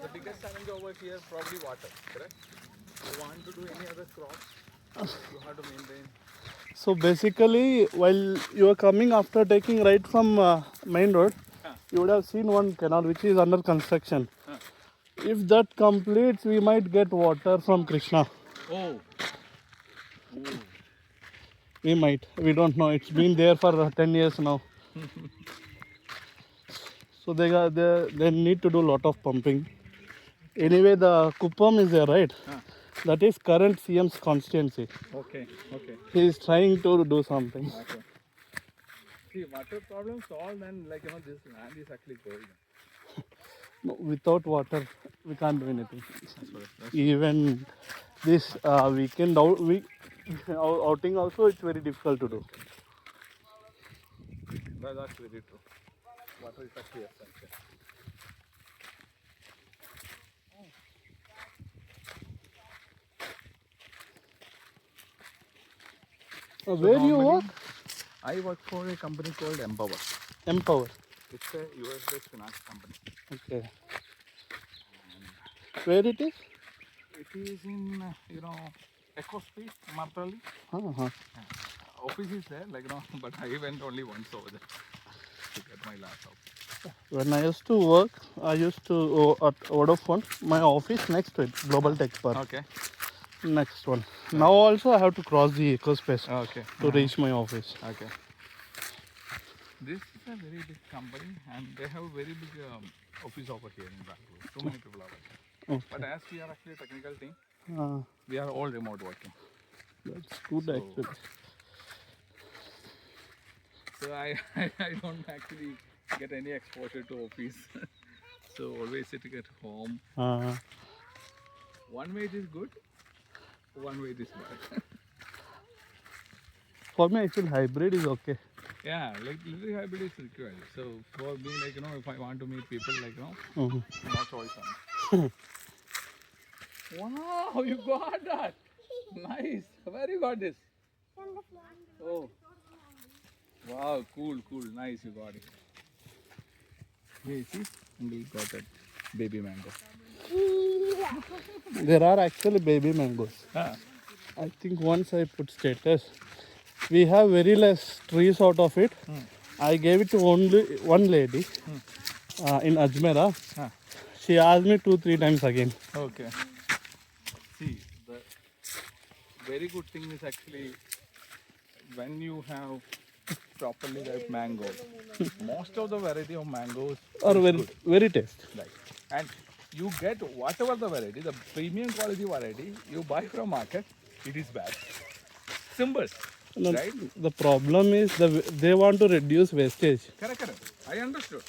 The biggest challenge over here probably water, correct? You want to do any other crops, you have to maintain. So basically, while you are coming after taking right from main road, you would have seen one canal which is under construction. If that completes, we might get water from Krishna. Oh. We might. We don't know. It's been there for 10 years now. So they need to do a lot of pumping. Anyway, the Kuppam is there, right? That is current CM's constituency. Okay, okay. He is trying to do something. Okay. See, water problem solved, then like this land is actually golden. No, without water, we can't do anything. That's Even this weekend outing also, it's very difficult to do. that's very true. Water is actually essential. Where you work? I work for a company called Empower. Empower. It's a US-based finance company. Okay. Where it is? It is in, Echo Space, Martali. Uh-huh. Office is there, but I went only once over there to get my laptop. When I used to work, I used to at Vodafone. My office next to it, Global Tech Park. Okay. Next one. Now also I have to cross the ecospace Okay. to reach my office. Okay. This is a very big company and they have a very big office over here in Bangalore. Too many people are working. Okay. But as we are actually a technical team, Uh, we are all remote working. that's good actually. So I don't actually get any exposure to office. So always sitting at home. One way it is good, one way it is bad. For me, actually, hybrid is okay. Yeah, like little hybrid is required. So for me, if I want to meet people, Mhm. no choice on. Wow, you got that. Nice. Where you got this? Oh. Wow, cool. Nice, you got it. Hey, see? Uncle got that baby mango. There are actually baby mangoes. Ah. I think once I put status, we have very less trees out of it. I gave it to only one lady in Ajmera. She asked me 2-3 times again. Okay. See, the very good thing is actually when you have properly ripe mango, most of the variety of mangoes Or is very, good. very tasty. Right. And you get whatever the variety, the premium quality variety you buy from market, it is bad. Simple. No, Right? the problem is they want to reduce wastage. Correct. I understood.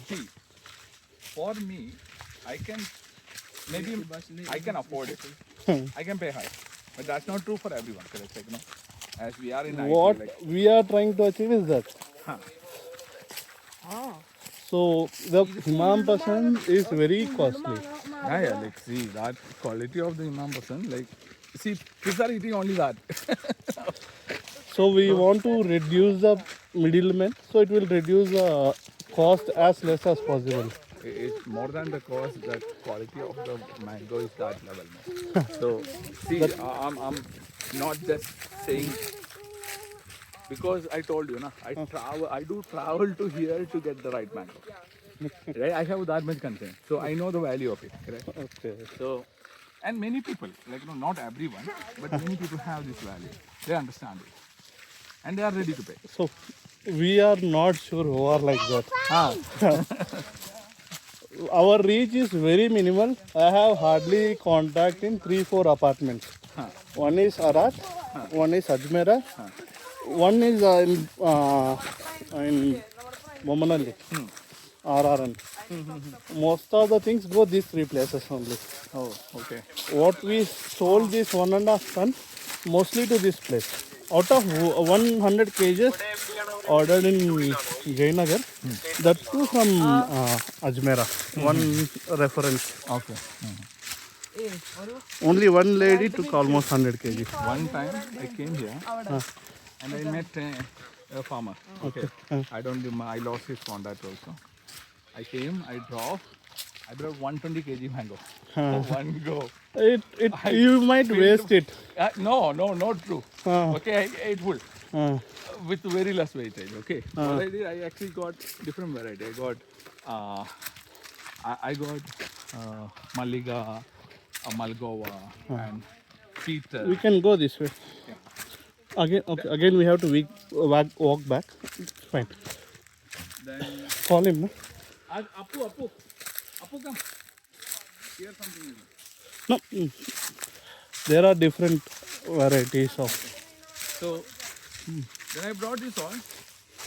See, for me, I can afford it. I can pay high. But that's not true for everyone, correct? As we are in What IT, we are trying to achieve is that. So the Himam Pasand is very costly. yeah, see that quality of the Imam Pasand, see, kids are eating only that. So we want to reduce the middleman, so it will reduce the cost as less as possible. It's more than the cost, the quality of the mango is that level now. So, see, I'm not just saying, because I told you, I do travel to here to get the right mango. Right? I have that much concern. So I know the value of it, correct? Okay. So, and many people, not everyone, but many people have this value. They understand it. And they are ready to pay. So we are not sure who are like that. Our reach is very minimal. I have hardly contact in 3-4 apartments. One is Arat, one is Ajmera, one is in Bomanalli, RRN. Most of the things go these three places only. Oh, okay. What we sold this 1.5 ton mostly to this place. Out of 100 kgs ordered in Jayanagar, that too from Ajmera. One reference. Okay. Only one lady took almost 100 kg. One time I came here and I met a farmer. Okay. I don't remember. I lost his contact also. I came. I drove 120 kg mango. One go. You might waste it. No, not true. Uh, Okay, I ate full uh, with very less weightage. Okay. What I did, I actually got different variety. I got, I got Maliga, Malgova, and Peter. we can go this way. Yeah. Again, okay. Again, we have to walk back. It's fine. Then Call him. No? Apu, come. Here's something. No. There are different varieties of. So then I brought this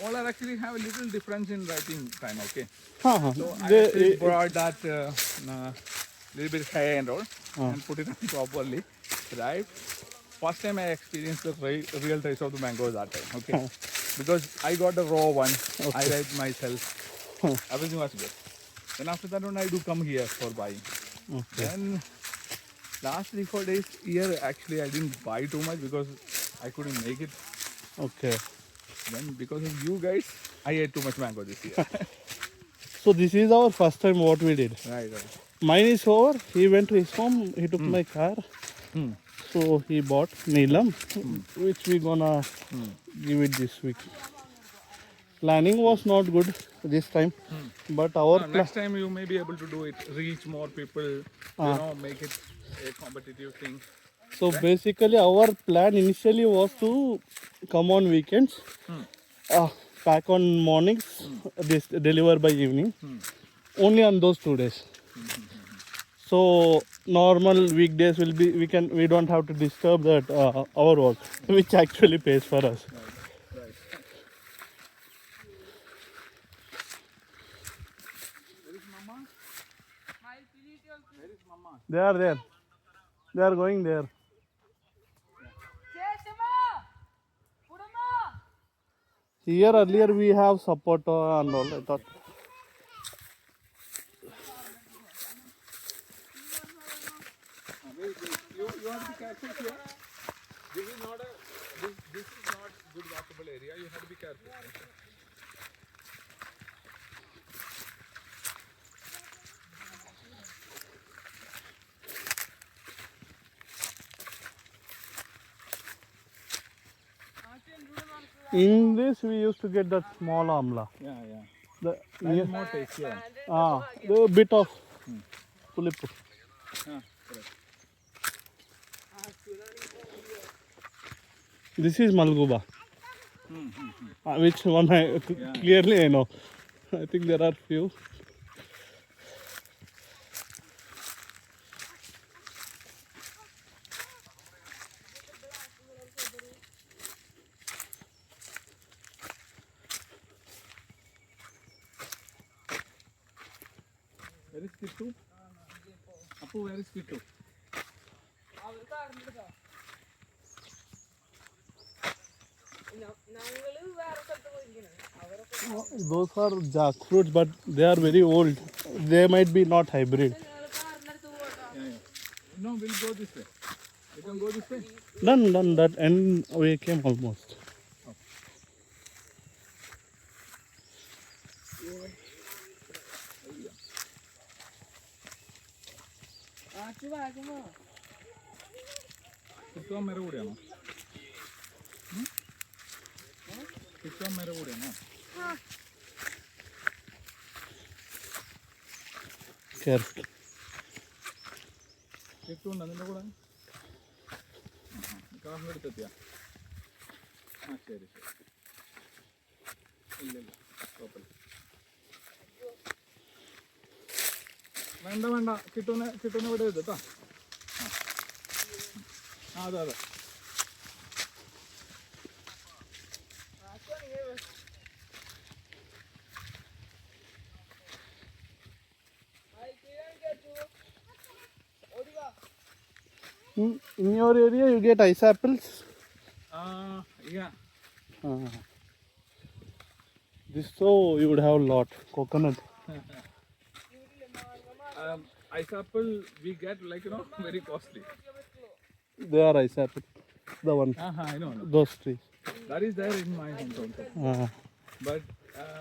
all are actually have a little difference in writing time. Okay. So I actually brought that little bit high and all and put it on properly. Right. First time I experienced the real taste of the mango that time. Okay. Because I got the raw one. I write myself. Everything was good. Then after that one I do come here for buying. Then last 3-4 days here actually I didn't buy too much because I couldn't make it. Okay. Then because of you guys, I ate too much mango this year. So this is our first time what we did. Right. Mine is over. He went to his home. He took my car. So he bought Neelam, which we gonna give it this week. Planning was not good this time, but our Next time you may be able to do it, reach more people, make it a competitive thing. so basically our plan initially was to come on weekends, pack on mornings, this deliver by evening, only on those 2 days. So normal weekdays will be we don't have to disturb that our work, which actually pays for us. Right. Where is Mama? Where is Mama? They are there. They are going there. Here earlier we have sapota and all. I thought. Wait. You have to be careful here. This is not good walkable area. You have to be careful. In this we used to get that small amla. Yeah. The More taste here. the bit of pulipu. Correct. This is Malguba. Which one I clearly I know. I think there are few. Where is Kittu? Apu, where is Kittu? Those are jackfruits, but they are very old. They might be not hybrid. Yeah. No, we'll go this way. We can go this way. Done. That end we came almost. Kittu मेरे उड़े ना. Kittu मेरे उड़े ना. Careful. Kittu नंदने उड़े. कहाँ मेरे तत्या. ശരി. ഇല്ല കുഴപ്പമില്ല. വേണ്ട കിട്ടുന്ന ഇവിടെ ഇത് കേട്ടോ. അതെ. In your area, you get ice apples. Yeah. Uh, this so you would have a lot coconut. Ice apple we get like very costly. They are ice apples. The one, I know. those trees. That is there in my hometown too. Uh, But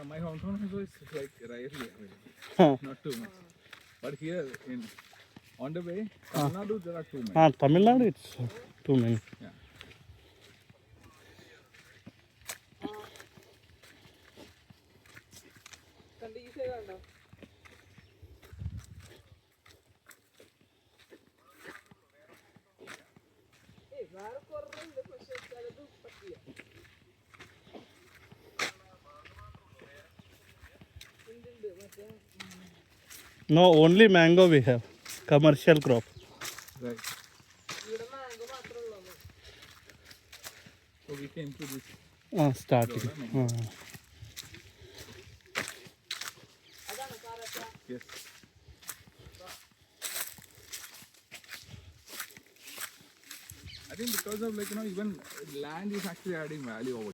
my hometown also is like rarely available. huh. Not too much. But here on the way, Tamil Nadu, there are too many. Tamil Nadu, it's too many. Yeah. No, only mango we have. Commercial crop. Right. So we came to this. Starting. Yes. I think because of even land is actually adding value over